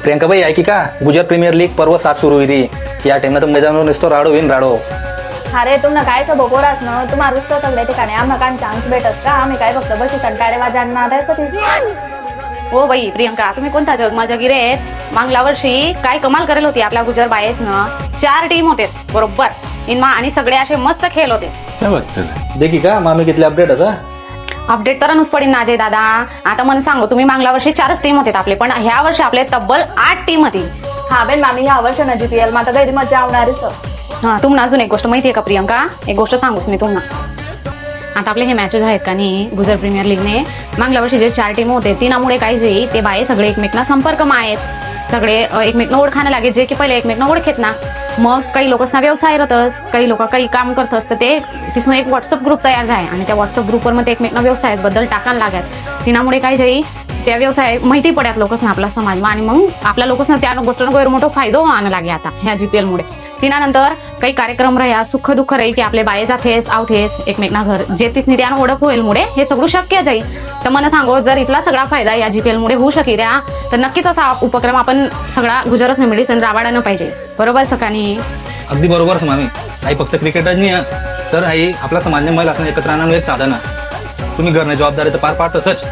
प्रियंकाबाई ऐकी का Gujarat premier league पर्व 7 सुरू हुई या टाइमला तर मैदानावर नुसतं राडो विन राडो. अरे तुम्हाला काय बघोराच ना तुम्हाला रुसतो सगळ्या ठिकाणी आम्हाला काय चान्स भेटत का आम्ही काय फक्त बशी कंटाळे वाजांना हो बाई प्रियंका, तुम्ही कोणता जग माझ्या गिरेत मागल्या वर्षी काय कमाल करेल होती आपल्या गुजर बायस न 4 टीम होते बरोबर इनमा आणि सगळे असे मस्त खेळ होते. देखी का मामी कितले अपडेट आता अपडेट तर अनुस पडीन ना अजय दादा. आता मला सांगू तुम्ही मागल्या वर्षी 4च टीम होते आपले पण ह्या वर्षी आपले तब्बल 8 टीम होती. हा बेन मामी ह्या वर्ष ना GPL मग आता गैरी मजा आवणारच. हा तुम्हाला अजून एक गोष्ट माहिती आहे का प्रियंका, एक गोष्ट सांगूच मी तुम्हाला. आता आपले हे मॅचेस आहेत का नाही गुजर प्रीमियर लीगने मागल्या वर्षी जे 4 टीम होते तिनामुळे काय जे ते बाये सगळे एकमेकांना संपर्क आहेत, सगळे एकमेकांना ओळखायला लागे जे की पहिले एकमेकांना ओळखेत ना. मग काही लोकांना व्यवसाय राहतस, काही लोक काही काम करतस तर ते तिथून एक व्हॉट्सअप ग्रुप तयार झाला आणि त्या व्हॉट्सअप ग्रुपवर मग ते एकमेकांना व्यवसायाबद्दल टाकायला लागत. तिनामुळे काय जे त्या व्यवसाय माहिती पडत लोकांना आपला समाजमा आणि मग आपल्या लोकांना त्या गोष्टींना मोठा फायदा आणू लागे आता ह्या GPL मुळे. तिनानंतर काही कार्यक्रम राहा सुख दुःख राही की आपले बाये जातेस आवतेस एकमेकांना घर जे तिसनी त्यानं ओळख होईल मुळे हे सगळं शक्य जाईल. तर मला सांगो जर इथला सगळा फायदा या GPL मुळे होऊ शकेल तर नक्कीच असा उपक्रम आपण सगळा गुजरच मेडिसन राबवायला पाहिजे बरोबर सकाळी. अगदी बरोबर मामी. आई फक्त क्रिकेटच नाही तर आई आपला समाजने महिला असणं एकत्र आणणं एक साधन आहे. तुम्ही घरने जबाबदारी तर पार पाडतच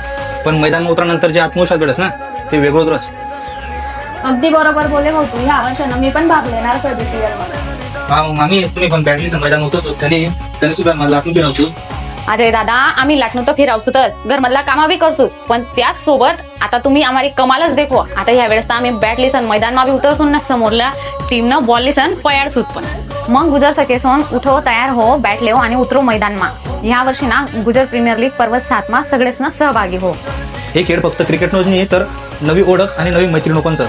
पण मैदान उतरल्यानंतर जे आत्मविश्वास घडस ना ते वेगळंच रस. अगदी बरोबर बोले भाऊ तू ह्या वर्षानं मी पण भाग लेणार GPL मध्ये. मामी तुम्ही पण बॅटली मैदान होतो त्यांनी सुद्धा मला लाटून फिरवतो. अजय दादा आम्ही लाटणं तर फिरावसूतच घरमधला कामा बी करसूत पण त्याच सोबत आता तुम्ही आम्हाला कमालच देखो. आता ह्या वेळेस तर आम्ही बॅट लिसन मैदान मा बी उतरसून ना समोरल्या टीमनं बॉल लिसन पयाडसूत पण मग गुजर सकेसून उठो तयार हो बॅट लेव आणि उतरो मैदान मा. ह्या वर्षी ना गुजर प्रीमियर लीग पर्व 7 मा सगळेच ना सहभागी हो. हे खेळ फक्त क्रिकेट नच नाही तर नवी ओळख आणि नवी मैत्री लोकांचं.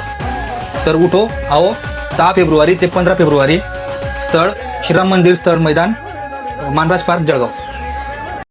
तर उठो आओ 10 फेब्रुवारी ते 15 फेब्रुवारी स्थळ श्रीराम मंदिर स्थळ मैदान मानराज पार्क जळगाव.